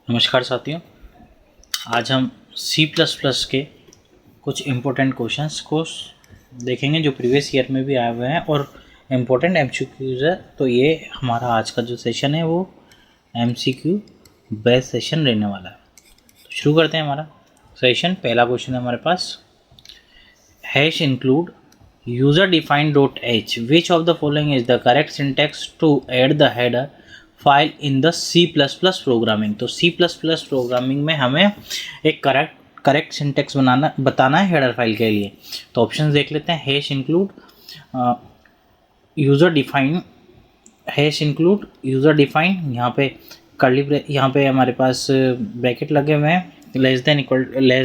नमस्कार साथियों, आज हम C++ के कुछ इम्पोर्टेंट क्वेश्चंस को देखेंगे जो प्रीवियस ईयर में भी आए हुए हैं और इम्पोर्टेंट MCQs है। तो ये हमारा आज का जो सेशन है वो MCQ बेस्ड सेशन रहने वाला है। तो शुरू करते हैं हमारा सेशन। पहला क्वेश्चन है हमारे पास, hash include user defined .h which of the following is the correct syntax to add the header file in the C++ programming. तो C++ प्रोग्रामिंग में हमें एक करेक्ट सिंटेक्स बताना है हेडर फाइल के लिए। तो ऑप्शन देख लेते हैं। हैश इंक्लूड यूज़र डिफाइन, यहाँ पे कर्ली, यहाँ पे हमारे पास ब्रैकेट लगे हुए हैं, लेस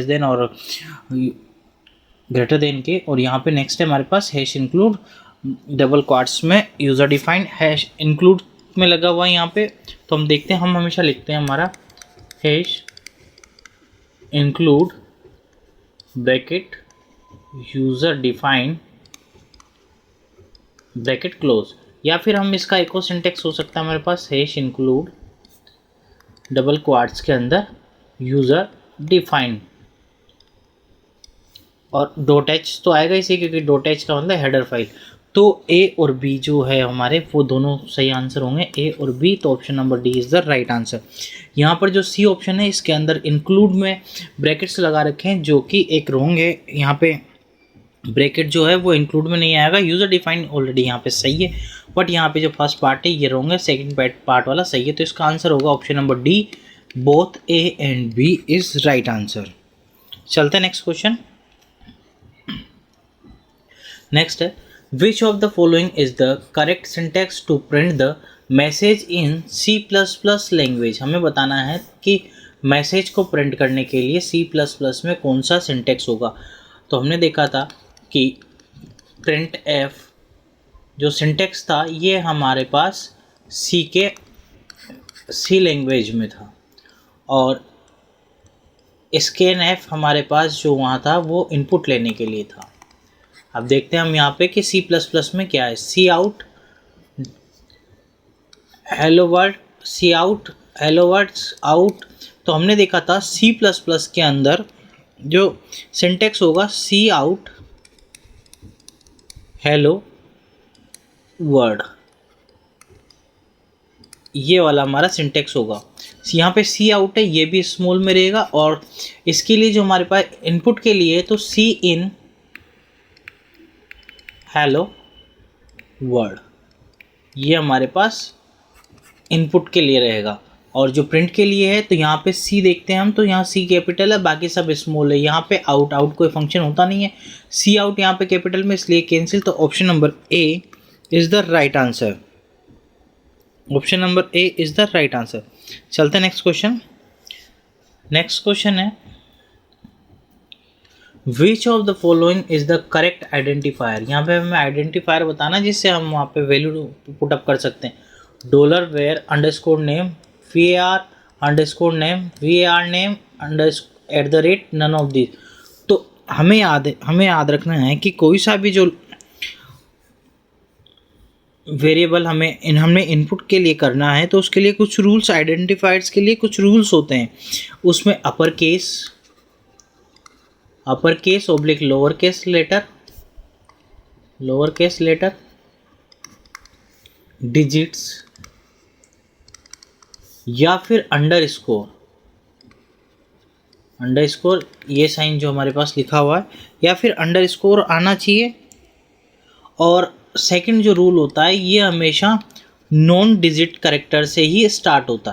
देन और ग्रेटर देन के, और यहाँ पे नेक्स्ट है हमारे पास हैश इंक्लूड डबल क्वाट्स में यूज़र डिफाइंड हैश इंक्लूड में लगा हुआ है यहाँ पे। तो हम देखते हैं, हम हमेशा लिखते हैं हमारा hash include bracket user defined bracket close, या फिर हम इसका एक और सिंटेक्स हो सकता है हमारे पास, हैश इंक्लूड डबल क्वाट्स के अंदर यूज़र डिफाइंड और .h तो आएगा इसी, क्योंकि .h का मतलब हेडर फाइल। तो A और B जो है हमारे वो दोनों सही आंसर होंगे, A और B। तो option number D is the right answer. यहाँ पर जो C ऑप्शन है इसके अंदर इंक्लूड में ब्रैकेट्स लगा रखे हैं जो कि एक रॉन्ग है। यहाँ पे ब्रैकेट जो है वो इंक्लूड में नहीं आएगा। यूज़र डिफाइंड ऑलरेडी यहाँ पे सही है, बट यहाँ पे जो फर्स्ट पार्ट है ये रॉन्ग है, सेकेंड पार्ट वाला सही है। तो इसका आंसर होगा option number D, both A and B is right answer. चलते हैं नेक्स्ट क्वेश्चन। नेक्स्ट है, which of the following is the correct syntax to print the message in C++ language। हमें बताना है कि मैसेज को प्रिंट करने के लिए C++ में कौन सा सिंटेक्स होगा। तो हमने देखा था कि प्रिंट एफ जो सिंटेक्स था ये हमारे पास C लैंग्वेज में था, और स्कैन एफ हमारे पास जो वहाँ था वो इनपुट लेने के लिए था। अब देखते हैं हम यहाँ पे कि C++ में क्या है। सी आउट हेलो वर्ल्ड, सी आउट हेलो वर्ल्ड आउट। तो हमने देखा था C++ के अंदर जो सिंटेक्स होगा सी आउट हेलो वर्ल्ड, ये वाला हमारा सिंटेक्स होगा। यहाँ पे सी आउट है, ये भी स्मॉल में रहेगा, और इसके लिए जो हमारे पास इनपुट के लिए तो सी इन हेलो वर्ल्ड, ये हमारे पास इनपुट के लिए रहेगा। और जो प्रिंट के लिए है तो यहाँ पे सी देखते हैं हम, तो यहाँ सी कैपिटल है, बाकी सब स्मॉल है। यहाँ पे आउट कोई फंक्शन होता नहीं है, सी आउट यहाँ पे कैपिटल में, इसलिए कैंसिल। तो option number A is the right answer. Option number A is the right answer. चलते हैं नेक्स्ट क्वेश्चन। नेक्स्ट क्वेश्चन है, which of the following is the correct identifier. यहाँ पे हमें आइडेंटिफायर बताना जिससे हम वहाँ पे वैल्यू पुटअप कर सकते हैं। $var underscore name, var underscore name, var name @ none of this. तो हमें याद रखना है कि कोई सा भी जो वेरिएबल हमने इनपुट के लिए करना है तो उसके लिए कुछ रूल्स, आइडेंटिफायर्स के लिए कुछ रूल्स होते हैं। उसमें upper case oblique lower case letter, digits, या फिर अंडरस्कोर, ये साइन जो हमारे पास लिखा हुआ है, या फिर अंडरस्कोर आना चाहिए। और सेकंड जो रूल होता है ये हमेशा नॉन डिजिट कैरेक्टर से ही स्टार्ट होता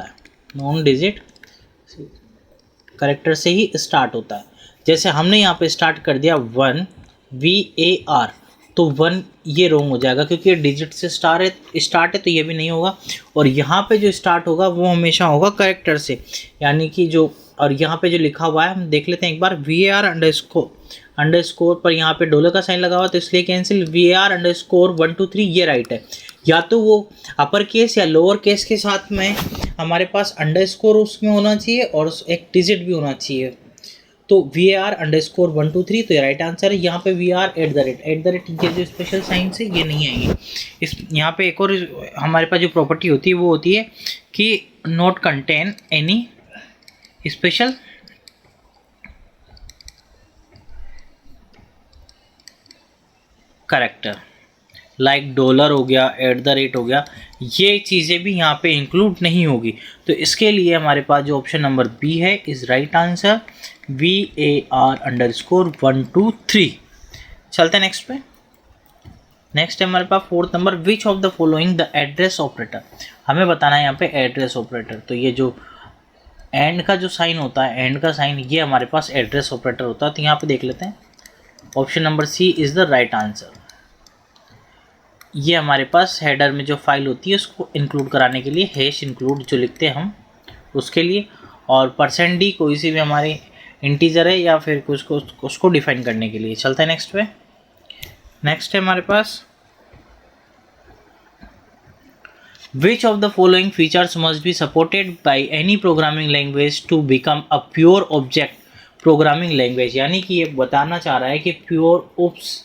है, जैसे हमने यहाँ पे स्टार्ट कर दिया 1 VAR, तो 1 ये रॉन्ग हो जाएगा क्योंकि ये डिजिट से स्टार्ट है, तो ये भी नहीं होगा। और यहाँ पे जो स्टार्ट होगा वो हमेशा होगा कैरेक्टर से, यानी कि जो, और यहाँ पे जो लिखा हुआ है हम देख लेते हैं एक बार, VAR अंडरस्कोर पर यहाँ पे डॉलर का साइन लगा हुआ तो इसलिए कैंसिल। VAR अंडरस्कोर 1 2 3 ये राइट है। या तो वो अपर केस या लोअर केस के साथ में हमारे पास अंडरस्कोर उसमें होना चाहिए और एक डिजिट भी होना चाहिए। तो VAR अंडरस्कोर 1 2 3 तो ये राइट आंसर है। यहाँ पे VAR @ ये जो स्पेशल साइंस है ये नहीं आएंगे। इस यहाँ पे एक और हमारे पास जो प्रॉपर्टी होती है वो होती है कि not contain any special character like dollar हो गया, @ हो गया, ये चीज़ें भी यहाँ पे इंक्लूड नहीं होगी। तो इसके लिए हमारे पास जो ऑप्शन नंबर बी है इज़ राइट आंसर, VAR_123। चलते हैं नेक्स्ट पे। नेक्स्ट है हमारे पास 4th number, which of the following the address operator. हमें बताना है यहाँ पे एड्रेस ऑपरेटर। तो ये जो एंड का जो साइन होता है, एंड का साइन, ये हमारे पास एड्रेस ऑपरेटर होता है। तो यहाँ पे देख लेते हैं, option number C is the right answer. ये हमारे पास हेडर में जो फाइल होती है उसको इंक्लूड कराने के लिए हैश इंक्लूड जो लिखते हैं हम उसके लिए, और %d कोई सी भी हमारे इंटीजर है या फिर कुछ को उसको डिफाइन करने के लिए। चलते हैं नेक्स्ट पे। नेक्स्ट है हमारे पास, which of the following features must be supported by any programming language to become a pure object programming language. यानी कि ये बताना चाह रहा है कि प्योर ओप्स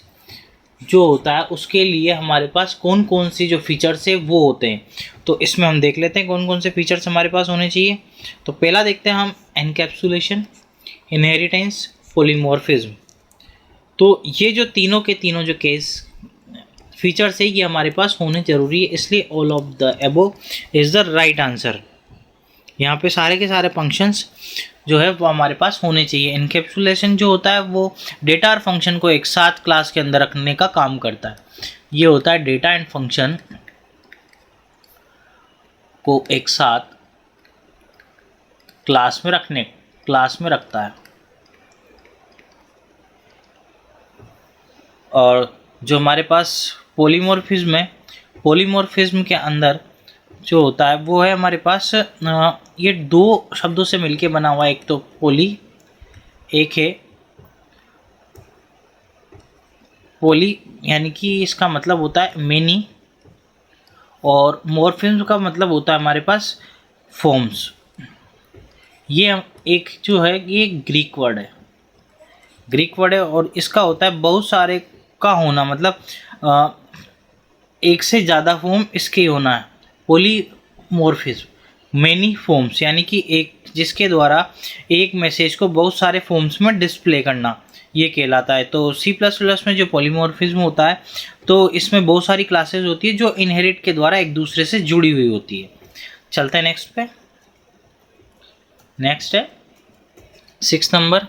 जो होता है उसके लिए हमारे पास कौन कौन सी जो फीचर्स है वो होते हैं। तो इसमें हम देख लेते हैं कौन कौन से फीचर्स हमारे पास होने चाहिए। तो पहला देखते हैं हम, एनकैप्सुलेशन, इनहेरिटेंस, पॉलीमॉर्फिज्म। तो ये जो तीनों के तीनों जो केस फीचर्स है ये हमारे पास होने ज़रूरी है, इसलिए all of the above is the right answer. यहाँ पे सारे के सारे फंक्शंस जो है वो हमारे पास होने चाहिए। इनकैप्सुलेशन जो होता है वो डेटा और फंक्शन को एक साथ क्लास के अंदर रखने का काम करता है। ये होता है डेटा एंड फंक्शन को एक साथ क्लास में रखता है। और जो हमारे पास पॉलीमॉर्फिज्म है, पॉलीमॉर्फिज्म के अंदर जो होता है वो है हमारे पास ये दो शब्दों से मिलके बना हुआ है। एक तो पोली, एक है पोली, यानी कि इसका मतलब होता है मेनी, और मॉर्फिज्म का मतलब होता है हमारे पास फॉर्म्स। ये एक जो है ये ग्रीक वर्ड है, और इसका होता है बहुत सारे का होना, मतलब एक से ज़्यादा फॉर्म इसके होना है। पॉलीमॉर्फिज्म मेनी फॉर्म्स, यानी कि एक जिसके द्वारा एक मैसेज को बहुत सारे फॉर्म्स में डिस्प्ले करना, ये कहलाता है। तो C++ में जो पॉलीमॉर्फिज्म होता है तो इसमें बहुत सारी क्लासेस होती है जो इनहेरिट के द्वारा एक दूसरे से जुड़ी हुई होती है। चलते हैं नेक्स्ट पे। नेक्स्ट है 6th number,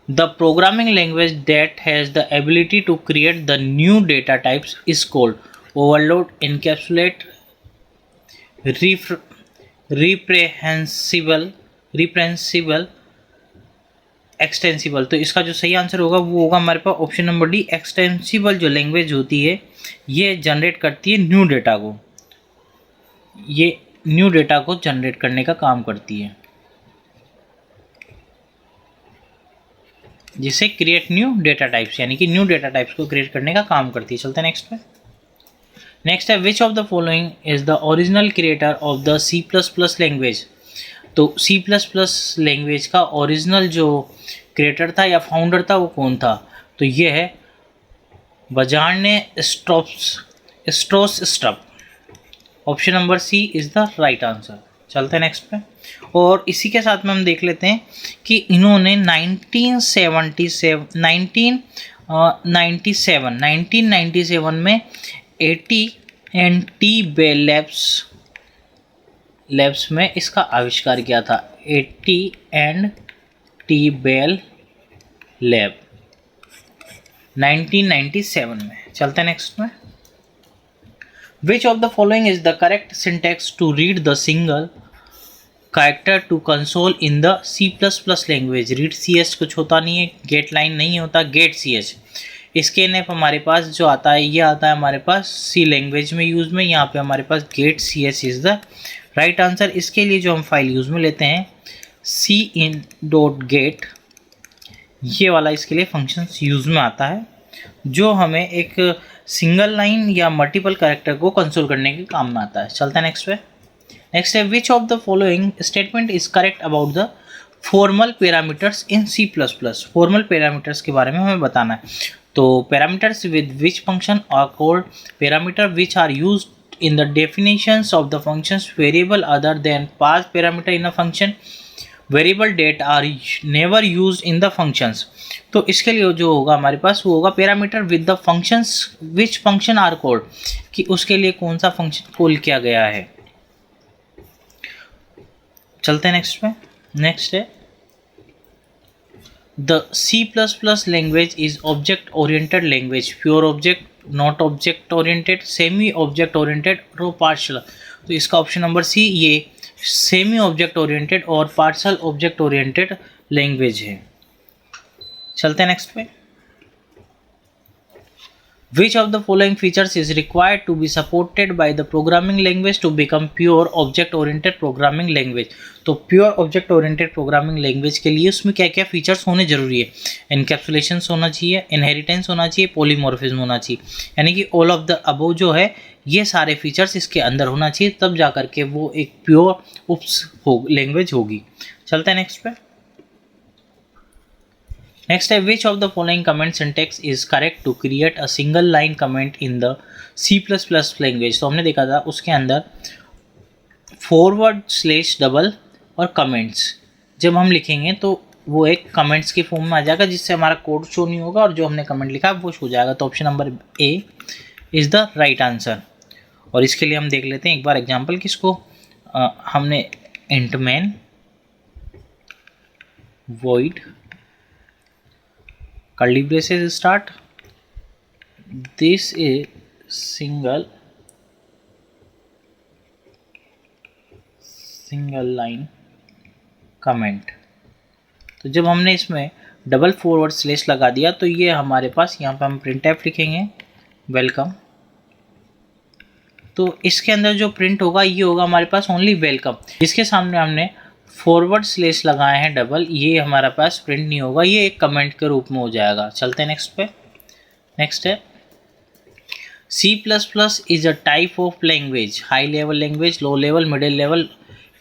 the programming language that has the ability to create the new data types is called overload, encapsulate, reprehensible, extensible. तो इसका जो सही आंसर होगा वो होगा हमारे पास ऑप्शन नंबर डी। एक्सटेंसिबल जो लैंग्वेज होती है ये जनरेट करती है न्यू डेटा को, ये न्यू डेटा को जनरेट करने का काम करती है, जिसे क्रिएट न्यू डेटा टाइप्स, यानी कि न्यू डेटा टाइप्स को क्रिएट करने का काम करती है। चलते हैं नेक्स्ट पे। नेक्स्ट है, which of the following is the original creator of the C++ language. तो C++ लैंग्वेज का ओरिजिनल जो क्रिएटर था या फाउंडर था वो कौन था। तो ये है Bjarne Stroustrup. Option number C is the right answer. चलते हैं नेक्स्ट पे। और इसी के साथ में हम देख लेते हैं कि इन्होंने 1997 में AT&T बेल लैब्स में इसका आविष्कार किया था। AT&T बेल लैब 1997 में। चलते हैं नेक्स्ट में। Which of the following is the correct syntax to read the single character to console in the C++ language? read ch कुछ होता नहीं है, get line नहीं होता, get ch। इसके नेप हमारे पास जो आता है ये आता है हमारे पास C लैंग्वेज में यूज़ में, यहाँ पे हमारे पास get ch is the right answer. इसके लिए जो हम फाइल यूज़ में लेते हैं cin.get, ये वाला इसके लिए फंक्शंस यूज़ में आता है जो हमें एक सिंगल लाइन या मल्टीपल कैरेक्टर को कंसोल करने के काम में आता है। चलते हैं नेक्स्ट पे। नेक्स्ट है, which of the following statement is correct about the formal parameters in C++। Formal parameters के बारे में हमें बताना है। तो parameters with which function are called parameter which are used in the definitions of the functions variable other than pass parameter in a function. Variable date are never used in the functions. तो इसके लिए जो होगा हमारे पास वो होगा parameter with the functions which function are called, कि उसके लिए कौन सा फंक्शन कॉल किया गया है. चलते हैं नेक्स्ट पे. नेक्स्ट है the C++ language is object oriented language, pure object, not object oriented, semi object oriented और पार्शियल. तो इसका ऑप्शन नंबर सी ये सेमी ऑब्जेक्ट ओरिएंटेड और पार्शियल ऑब्जेक्ट ओरिएंटेड लैंग्वेज है. चलते हैं नेक्स्ट पे. Which of the following features is required to be supported by the programming language to become pure object oriented programming language? तो pure object oriented programming language के लिए उसमें क्या क्या फीचर्स होने जरूरी है. एनकैप्सुलेशन होना चाहिए, इनहेरिटेंस होना चाहिए, पॉलीमॉर्फिज्म होना चाहिए, यानी कि ऑल ऑफ द अबव जो है ये सारे फीचर्स इसके अंदर होना चाहिए, तब जा करके वो एक प्योर उप्स लैंग्वेज होगी. चलते हैं नेक्स्ट पे. नेक्स्ट है which of the following comment syntax is correct to create a single line comment in the C++ language. तो हमने देखा था उसके अंदर फॉरवर्ड स्लैश डबल और कमेंट्स जब हम लिखेंगे तो वो एक कमेंट्स की फॉर्म में आ जाएगा, जिससे हमारा कोड शो नहीं होगा और जो हमने कमेंट लिखा वो शो हो जाएगा. तो option number A is the right answer. और इसके लिए हम देख लेते हैं एक बार एग्जांपल किसको हमने int man void curly braces start this is single line comment. तो जब हमने इसमें डबल फॉरवर्ड स्लैश लगा दिया तो ये हमारे पास यहाँ पे हम प्रिंट एफ लिखेंगे वेलकम. तो इसके अंदर जो प्रिंट होगा ये होगा हमारे पास ओनली वेलकम. इसके सामने हमने फॉरवर्ड स्लैश लगाए हैं डबल, ये हमारे पास प्रिंट नहीं होगा, ये एक कमेंट के रूप में हो जाएगा. चलते हैं नेक्स्ट पे. नेक्स्ट है C++ is a type of language, high level language, low level, middle level.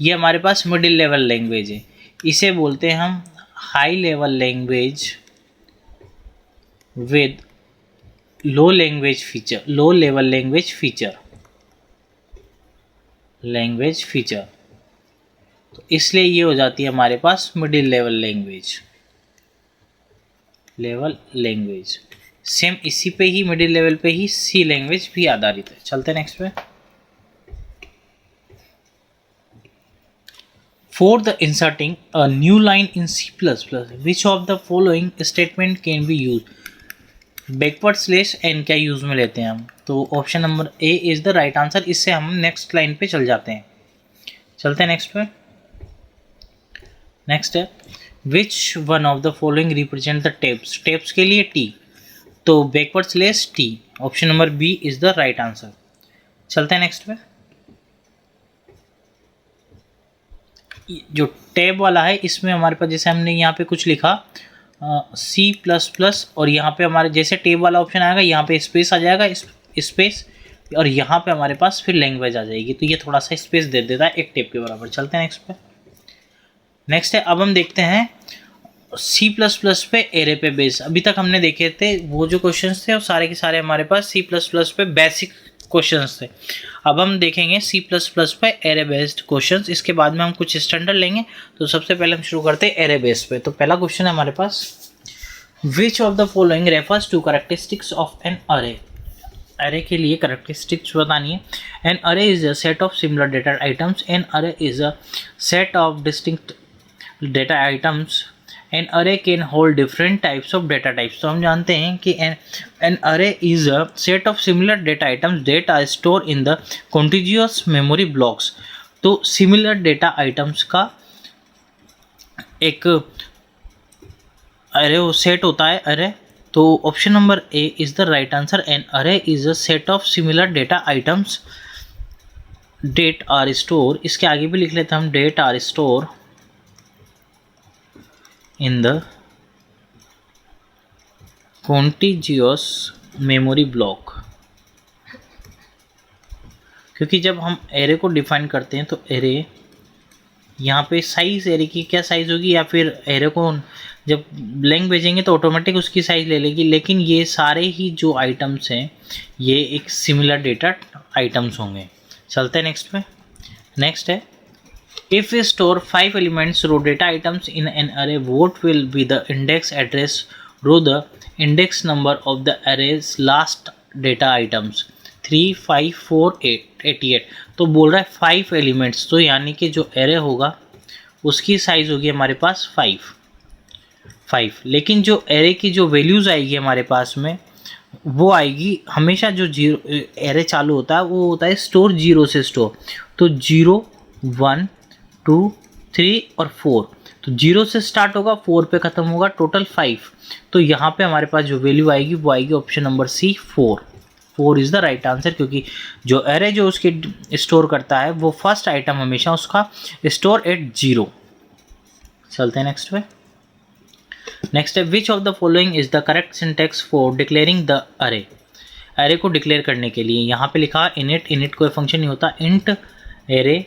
ये हमारे पास मिडिल लेवल लैंग्वेज है, इसे बोलते हैं हम high level language with low language feature, low level language feature. तो इसलिए ये हो जाती है हमारे पास मिडिल लेवल लैंग्वेज. सेम इसी पे ही मिडिल लेवल पे ही सी लैंग्वेज भी आधारित है. चलते हैं नेक्स्ट पे. For the inserting a new line in C++, which of the following statement can be used? Backward slash n क्या यूज में लेते हैं हम, तो option number A is the right answer. इससे हम नेक्स्ट लाइन पे चल जाते हैं. चलते हैं नेक्स्ट पे. नेक्स्ट है which one of the following represent the tabs. Tabs के लिए टी, तो backward slash T, option number B is the right answer. चलते हैं नेक्स्ट पे. जो टैब वाला है इसमें हमारे पास जैसे हमने यहाँ पे कुछ लिखा C++ और यहाँ पे हमारे जैसे टैब वाला ऑप्शन आएगा यहाँ पे स्पेस आ जाएगा, स्पेस, और यहाँ पे हमारे पास फिर लैंग्वेज आ जाएगी. तो ये थोड़ा सा स्पेस दे देता है एक टैब के बराबर. चलते हैं नेक्स्ट पे. नेक्स्ट है अब हम देखते हैं C++ पे एरे पे बेस. अभी तक हमने देखे थे वो जो क्वेश्चंस थे वो सारे के सारे हमारे पास C++ पे बेसिक क्वेश्चंस थे. अब हम देखेंगे C++ पे एरे बेस्ड क्वेश्चंस. इसके बाद में हम कुछ स्टैंडर्ड लेंगे. तो सबसे पहले हम शुरू करते हैं एरे बेस पे. तो पहला क्वेश्चन है हमारे पास which of the following refers to characteristics of an array. Array के लिए कैरेक्टरिस्टिक्स बतानी है. An array is a set of similar data items. An array is a set of distinct data items. An array can hold different types of data types. तो हम जानते हैं कि an array is a set of similar data items that are store in the contiguous memory blocks. तो similar data items का एक array वो set होता है अरे. तो option number A is the right answer. An array is a set of similar data items that are store. इसके आगे भी लिख लेते हैं हम that are store in the contiguous memory block. क्योंकि जब हम एरे को डिफाइन करते हैं तो एरे यहाँ पे साइज एरे की क्या साइज़ होगी, या फिर एरे को जब ब्लैंक भेजेंगे तो ऑटोमेटिक उसकी साइज़ ले लेगी, लेकिन ये सारे ही जो आइटम्स हैं ये एक सिमिलर डेटा आइटम्स होंगे। चलते हैं नेक्स्ट पे। नेक्स्ट है, if we store 5 elements row data items in an array, what will be the index address row the index number of the array's last data items? 3, 5, 4, 8, 88। तो बोल रहा है 5 elements, तो यानी कि जो एरे होगा उसकी साइज़ होगी हमारे पास 5, लेकिन जो एरे की जो वैल्यूज़ आएगी हमारे पास में वो आएगी हमेशा, जो जीरो एरे चालू होता है वो होता है स्टोर, जीरो से स्टोर। तो 0, 1, 2, 3 और 4, तो 0 से स्टार्ट होगा, 4 पे ख़त्म होगा, टोटल 5। तो यहाँ पे हमारे पास जो वैल्यू आएगी वो आएगी option number C 4 is the right answer, क्योंकि जो एरे जो उसके स्टोर करता है वो फर्स्ट आइटम हमेशा उसका स्टोर एट 0। चलते हैं नेक्स्ट पे। नेक्स्ट है, which of the following is the correct syntax for declaring the array. Array को डिक्लेयर करने के लिए यहाँ पे लिखा इनिट कोई फंक्शन नहीं होता, इंट एरे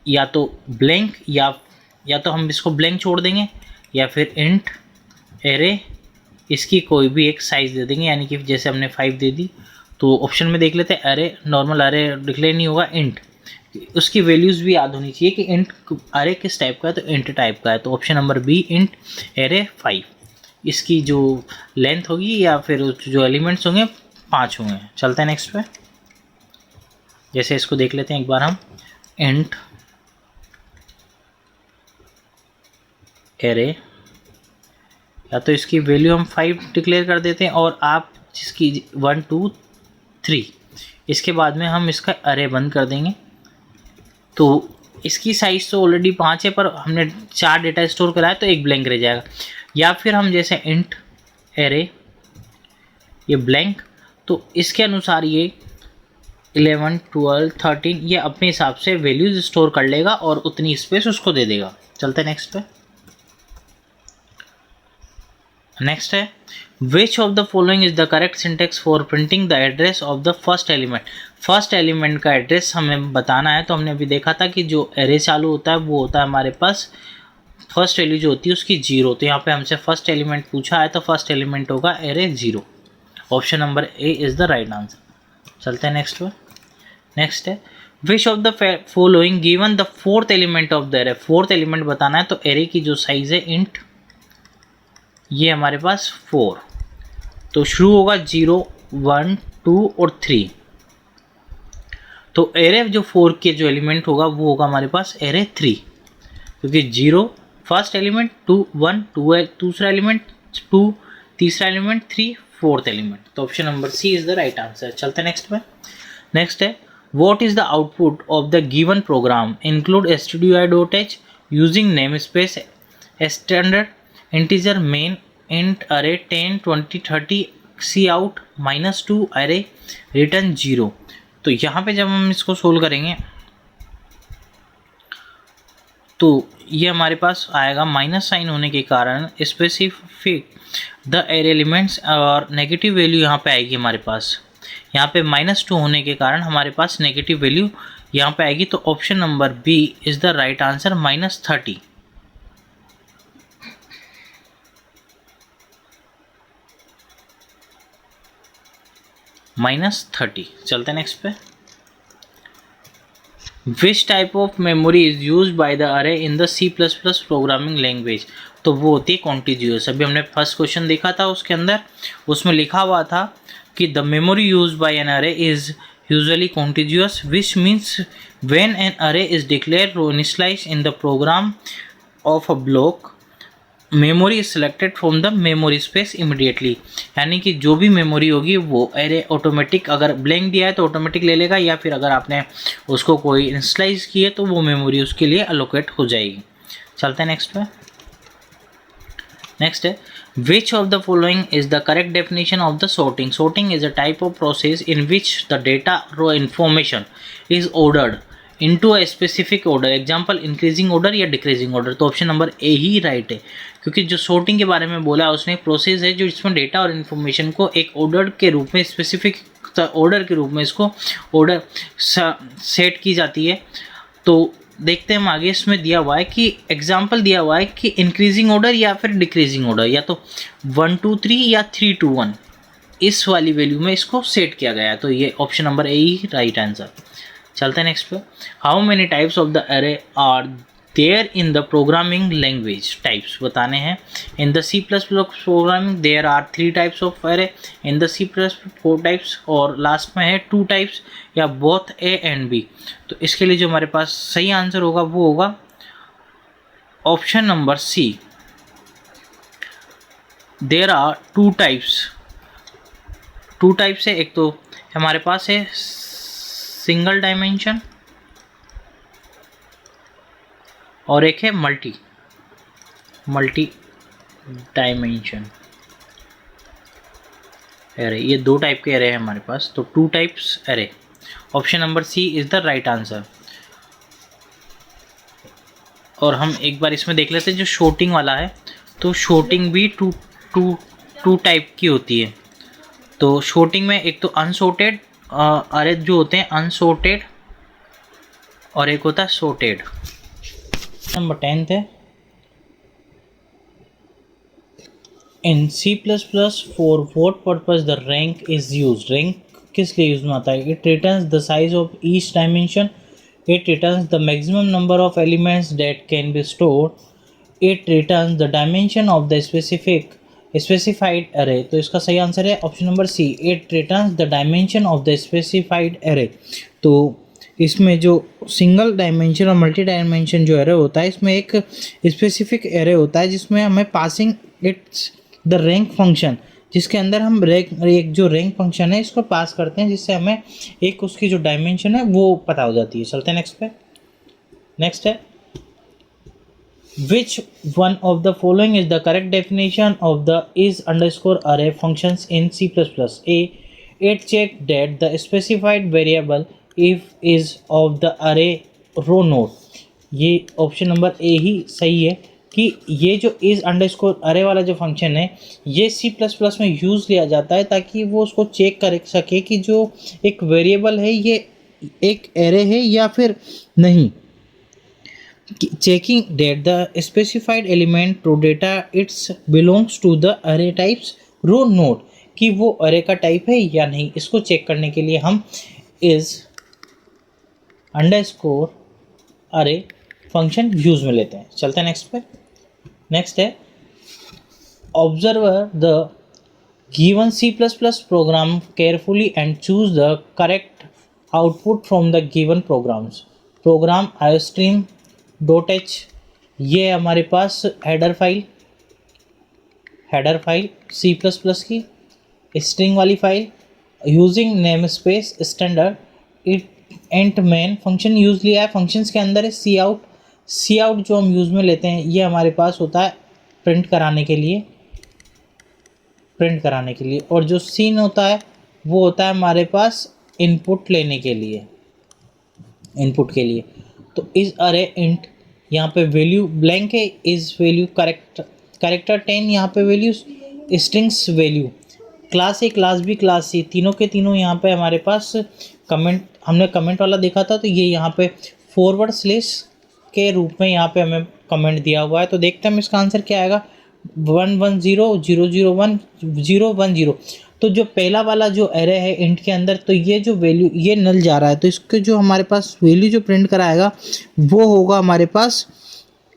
या तो ब्लैंक या तो हम इसको ब्लैंक छोड़ देंगे, या फिर इंट एरे इसकी कोई भी एक साइज़ दे देंगे, यानी कि जैसे हमने 5 दे दी। तो ऑप्शन में देख लेते हैं, एरे नॉर्मल एरे डिक्लेयर नहीं होगा, इंट उसकी वैल्यूज़ भी याद होनी चाहिए कि इंट एरे किस टाइप का है, तो इंट टाइप का है। तो option number B int array 5, इसकी जो लेंथ होगी या फिर जो एलिमेंट्स होंगे 5 होंगे। चलते हैं नेक्स्ट पे। जैसे इसको देख लेते हैं एक बार हम, इंट एरे, या तो इसकी वैल्यू हम 5 डिक्लेयर कर देते हैं, और आप जिसकी 1, 2, 3 इसके बाद में हम इसका एरे बंद कर देंगे। तो इसकी साइज़ तो ऑलरेडी 5 है, पर हमने 4 डेटा स्टोर कराया तो एक ब्लैंक रह जाएगा। या फिर हम जैसे इंट एरे ये ब्लैंक, तो इसके अनुसार ये 11, 12, 13 ये अपने हिसाब से वैल्यूज स्टोर कर लेगा और उतनी स्पेस उसको दे देगा। चलते हैं नेक्स्ट पे। नेक्स्ट है, which of the following is the correct syntax for printing the address of the first element. First element का एड्रेस हमें बताना है, तो हमने अभी देखा था कि जो एरे चालू होता है वो होता है हमारे पास फर्स्ट वैल्यू जो होती है उसकी 0। तो यहाँ पे हमसे फर्स्ट एलिमेंट पूछा है, तो फर्स्ट एलिमेंट होगा array 0। Option number A is the right answer. चलते हैं नेक्स्ट पे। नेक्स्ट है, which of the following given the fourth element of the array. Fourth element बताना है, तो एरे की जो साइज़ है इंट ये हमारे पास 4, तो शुरू होगा 0, 1, 2 और 3। तो एरे जो 4 के जो एलिमेंट होगा वो होगा हमारे पास एरे 3, क्योंकि 0 फर्स्ट एलिमेंट, 2, 1, 2 है दूसरा एलिमेंट, 2 तीसरा एलिमेंट, 3 फोर्थ एलिमेंट। तो option number C is the right answer. चलते हैं नेक्स्ट पे। नेक्स्ट है, what is the output of the given program, include stdio.h using namespace standard integer main int array 10, 20, 30 C out -2 अरे return 0। तो यहाँ पे जब हम इसको सोल्व करेंगे तो ये हमारे पास आएगा माइनस साइन होने के कारण स्पेसिफिक द एरे एलिमेंट्स, और नेगेटिव वैल्यू यहाँ पे आएगी हमारे पास। यहाँ पे -2 होने के कारण हमारे पास नेगेटिव वैल्यू यहाँ पे आएगी। तो option number B is the right answer, -30। -30। चलते हैं नेक्स्ट पे। Which type of memory is use by the array in the C++ programming language. तो वो होती है कॉन्टिग्यूअस। अभी हमने फर्स्ट क्वेश्चन देखा था, उसके अंदर उसमें लिखा हुआ था कि the memory use by an array is usually contiguous, which means when an array is declared or initialized in the program of a block, memory is selected from the memory space immediately. यानी कि जो भी memory होगी वो array automatic, अगर blank दिया है तो ऑटोमेटिक ले लेगा, या फिर अगर आपने उसको कोई इनिशियलाइज की है तो वो मेमोरी उसके लिए अलोकेट हो जाएगी। चलते हैं नेक्स्ट पे। नेक्स्ट है, which of the following is the correct definition of the sorting. Sorting is a type of process in which the data raw information is ordered into a specific order, example increasing order या decreasing order. तो option number A ही right है, क्योंकि जो sorting के बारे में बोला है उसने एक प्रोसेस है जो इसमें डेटा और इन्फॉर्मेशन को एक ऑर्डर के रूप में, स्पेसिफिक ऑर्डर के रूप में इसको ऑर्डर सेट की जाती है। तो देखते हैं हम आगे, इसमें दिया हुआ है कि एग्जाम्पल दिया हुआ है कि इंक्रीजिंग ऑर्डर या फिर डिक्रीजिंग ऑर्डर, या तो 1 2 3 या 3 2 1, इस वाली वैल्यू में इसको सेट किया गया है। तो ये ऑप्शन नंबर ए ही राइट आंसर। चलते हैं नेक्स्ट पे। How many types of the array are there in the programming language, types बताने हैं। In the C plus plus programming there are 3 types of array, in the C plus 4 types, और last में है 2 types, या both A and B. तो इसके लिए जो हमारे पास सही आंसर होगा वो होगा option number C, there are 2 types. 2 types है, एक तो हमारे पास है सिंगल डायमेंशन और एक है मल्टी डायमेंशन एरे। ये 2 टाइप के एरे हैं हमारे पास, तो 2 types array. Option number C is the right answer. और हम एक बार इसमें देख लेते हैं जो शॉर्टिंग वाला है, तो शॉर्टिंग भी टू टाइप की होती है। तो शॉर्टिंग में एक तो अनसॉर्टेड अरे जो होते हैं अनसॉर्टेड, और एक होता है सॉर्टेड। नंबर 10 है, in C plus plus for what purpose the rank is use. Rank किस लिए यूज में आता है? It returns the size of each dimension, it returns the maximum number of elements that can be stored, it returns the dimension of the specified array. तो इसका सही answer है option number C, it returns the dimension of the specified array. तो इसमें जो single dimension और multi dimension जो array होता है, इसमें एक स्पेसिफिक एरे होता है जिसमें हमें passing it's the rank function, जिसके अंदर हम एक जो रैंक फंक्शन है इसको पास करते हैं, जिससे हमें एक उसकी जो डायमेंशन है वो पता हो जाती है। चलते हैं नेक्स्ट पे। नेक्स्ट है, which one of the following is the correct definition of the is underscore array functions in C++? A, it check that the specified variable if is of the array row node। ये option number A ही सही है कि ये जो is underscore अरे वाला जो function है ये C++ में यूज़ लिया जाता है ताकि वो उसको चेक कर सके कि जो एक वेरिएबल है ये एक एरे है या फिर नहीं। Checking that the specified element to data it's belongs to the array types row node, कि वो अरे का टाइप है या नहीं, इसको चेक करने के लिए हम is underscore array function use में लेते हैं। चलते हैं नेक्स्ट पे। नेक्स्ट है, observe the given C++ program carefully and choose the correct output from the given programs. Program iostream .h, ये हमारे पास हेडर फाइल C++ की स्ट्रिंग वाली file, using namespace standard int main function use लिया है। Functions के अंदर है सी आउट जो हम यूज़ में लेते हैं ये हमारे पास होता है प्रिंट कराने के लिए, और जो सीन होता है वो होता है हमारे पास इनपुट लेने के लिए, तो इस अरे इंट यहाँ पे वैल्यू ब्लैंक है, इस वैल्यू करेक्टर 10 यहाँ पे value strings value, class A class B class C तीनों के तीनों यहाँ पे हमारे पास कमेंट, हमने कमेंट वाला देखा था तो ये यहाँ पे फॉरवर्ड स्लैश के रूप में यहाँ पे हमें कमेंट दिया हुआ है। तो देखते हैं हम इसका आंसर क्या आएगा, 110001010। तो जो पहला वाला जो एरे है इंट के अंदर, तो ये जो वैल्यू ये नल जा रहा है, तो इसके जो हमारे पास वैल्यू जो प्रिंट कराएगा वो होगा हमारे पास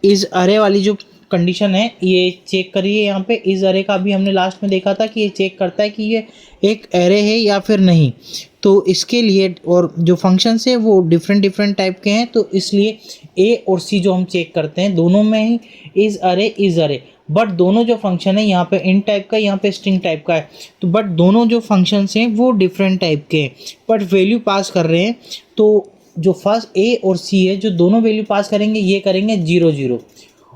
इस अरे वाली जो कंडीशन है। ये चेक करिए यहाँ पे, इस अरे का भी हमने लास्ट में देखा था कि ये चेक करता है कि ये एक एरे है या फिर नहीं। तो इसके लिए और जो फंक्शंस है वो डिफरेंट टाइप के हैं, तो इसलिए ए और सी जो हम चेक करते हैं दोनों में ही इस अरे, बट दोनों जो फंक्शन है यहाँ पे इन टाइप का, यहाँ पे स्ट्रिंग टाइप का है, तो बट दोनों जो फंक्शंस हैं वो डिफरेंट टाइप के हैं, बट वैल्यू पास कर रहे हैं। तो जो फर्स्ट ए और सी है जो दोनों वैल्यू पास करेंगे ये करेंगे 0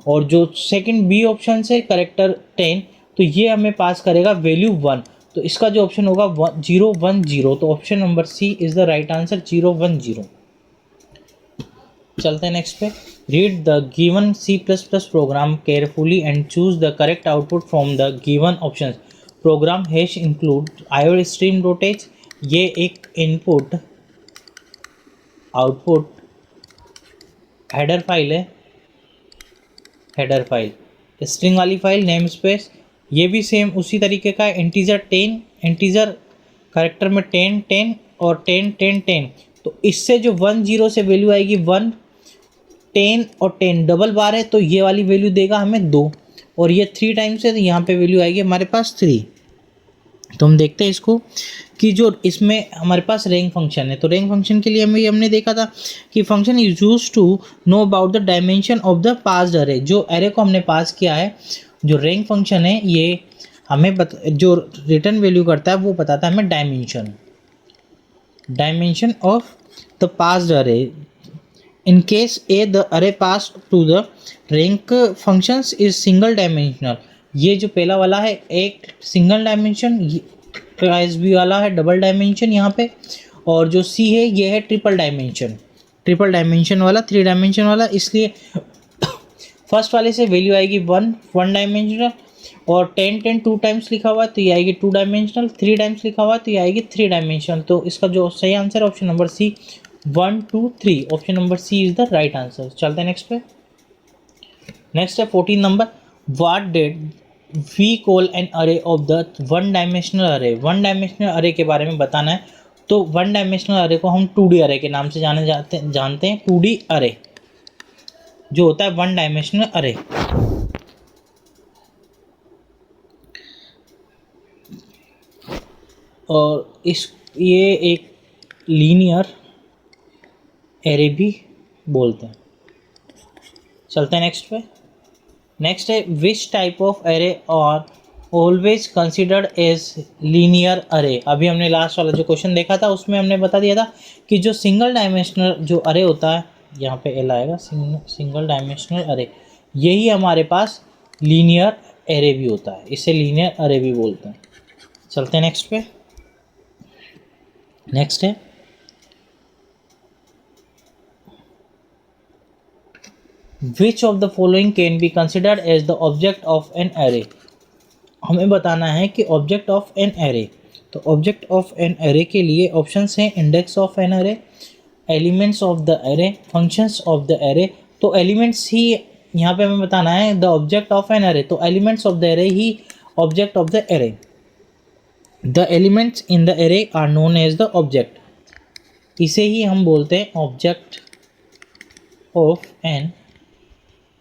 और जो सेकंड बी ऑप्शन है करेक्टर 10, तो ये हमें पास करेगा वैल्यू 1। तो इसका जो ऑप्शन होगा 010, तो option number C is the right answer 010। चलते हैं नेक्स्ट पे। Read the given C++ program carefully and choose the correct output from the given options. Program hash include iostream.h, ये एक इनपुट आउटपुट हेडर फाइल है, header file, string वाली file namespace, ये भी same उसी तरीके का है। इंटीजर 10, इंटीजर कैरेक्टर में 10 10 और 10 10 10, तो इससे जो 1 0 से वैल्यू आएगी 1, 10 और 10 डबल बार है तो ये वाली वैल्यू देगा हमें 2, और ये 3 टाइम्स है तो यहाँ पे वैल्यू आएगी हमारे पास 3। तो हम देखते हैं इसको कि जो इसमें हमारे पास रैंक फंक्शन है, तो रैंक फंक्शन के लिए हमने देखा था कि function is use to know about the dimension of the passed array. जो अरे को हमने पास किया है, जो रैंक फंक्शन है ये हमें जो रिटर्न वैल्यू करता है वो बताता है हमें डायमेंशन ऑफ द पास्ड अरे। In case A the array pass to the rank functions is single dimensional. ये जो पहला वाला है एक सिंगल डायमेंशन, क्लास बी वाला है डबल डायमेंशन यहाँ पे, और जो सी है ये है ट्रिपल डायमेंशन वाला, 3 डायमेंशन वाला। इसलिए फर्स्ट वाले से वैल्यू आएगी 1 डायमेंशनल, और 10 10 2 टाइम्स लिखा हुआ है तो ये आएगी 2 डायमेंशनल, 3 टाइम्स लिखा हुआ है तो ये आएगी 3 डायमेंशनल। तो इसका जो सही आंसर है option number C, 1 2 3, option number C is the right answer. चलते हैं नेक्स्ट पे। नेक्स्ट है 14 number, what did we call an array of the 1 dimensional array. 1 dimensional अरे के बारे में बताना है, तो 1 डायमेंशनल अरे को हम 2D अरे के नाम से जानते हैं 2D अरे जो होता है 1 डायमेंशनल अरे। और ये एक लीनियर एरे भी बोलते हैं। चलते हैं नेक्स्ट पे। नेक्स्ट है which type of array are always considered as linear array. अभी हमने लास्ट वाला जो क्वेश्चन देखा था उसमें हमने बता दिया था कि जो सिंगल डायमेंशनल जो अरे होता है, यहाँ पे एल आएगा, सिंगल डायमेंशनल अरे, यही हमारे पास लीनियर एरे भी होता है, इसे लीनियर अरे भी बोलते हैं। चलते हैं नेक्स्ट पे। नेक्स्ट है which of the following can be considered as the object of an array. हमें बताना है कि ऑब्जेक्ट ऑफ एन एरे, तो ऑब्जेक्ट ऑफ एन एरे के लिए ऑप्शंस हैं index of an array, elements of the array, functions of the array. तो elements ही यहाँ पे हमें बताना है the object of an array, तो एलिमेंट्स ऑफ द एरे ही object of the array. The elements in the array are known as the object, इसे ही हम बोलते हैं ऑब्जेक्ट ऑफ एन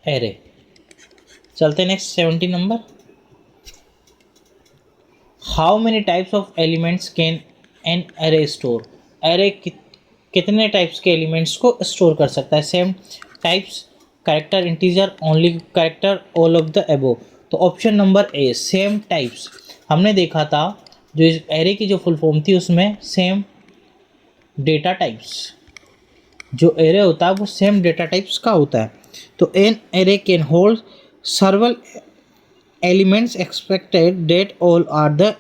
एरे। चलते हैं next 17 number, how many types of elements can an array store. Array कितने types के elements को स्टोर कर सकता है। Same types, character, integer, only character, all of the above. तो option number A same types. हमने देखा था जो इस एरे की जो फुल फॉर्म थी उसमें सेम डेटा टाइप्स, जो एरे होता है वो सेम डेटा टाइप्स का होता है। तो an array can hold several elements expected that all are the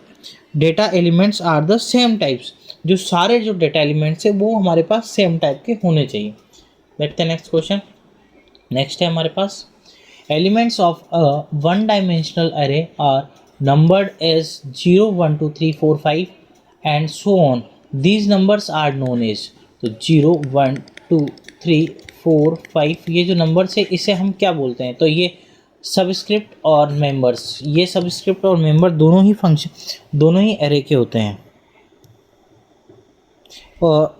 data elements are the same types. जो सारे जो डेटा एलिमेंट्स है वो हमारे पास सेम टाइप के होने चाहिए। देखते हैं नेक्स्ट क्वेश्चन। नेक्स्ट है हमारे पास elements of a 1 dimensional array are numbered as 0 1 2 3 4 5 and so on. These numbers are known as, तो 0 1 2 3 4 5 ये जो नंबर्स है इसे हम क्या बोलते हैं, तो ये सबस्क्रिप्ट और मेंबर्स, ये सबस्क्रिप्ट और मेंबर दोनों ही फंक्शन, दोनों ही एरे के होते हैं। और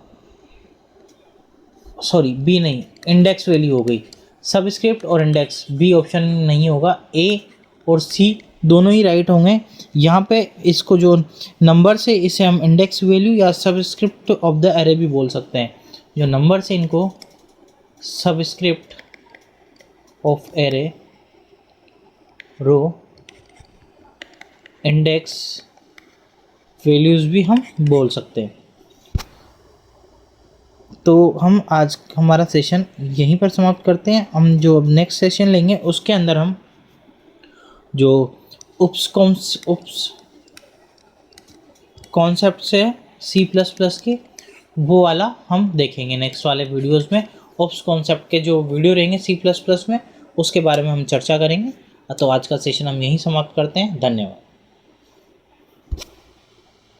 सॉरी बी नहीं, इंडेक्स वैल्यू हो गई, सबस्क्रिप्ट और इंडेक्स, बी ऑप्शन नहीं होगा, ए और सी दोनों ही राइट होंगे। यहाँ पे इसको जो नंबर से इसे हम इंडेक्स वैल्यू या सबस्क्रिप्ट ऑफ द एरे भी बोल सकते हैं। जो नंबर से इनको subscript of array, row, index values भी हम बोल सकते हैं। तो हम आज हमारा सेशन यहीं पर समाप्त करते हैं। हम जो अब नेक्स्ट सेशन लेंगे उसके अंदर हम जो उप्स कॉन्सेप्ट से C++ के वो वाला हम देखेंगे नेक्स्ट वाले वीडियोस में। उप्स कॉन्सेप्ट के जो वीडियो रहेंगे C++ में उसके बारे में हम चर्चा करेंगे। तो आज का सेशन हम यहीं समाप्त करते हैं। धन्यवाद।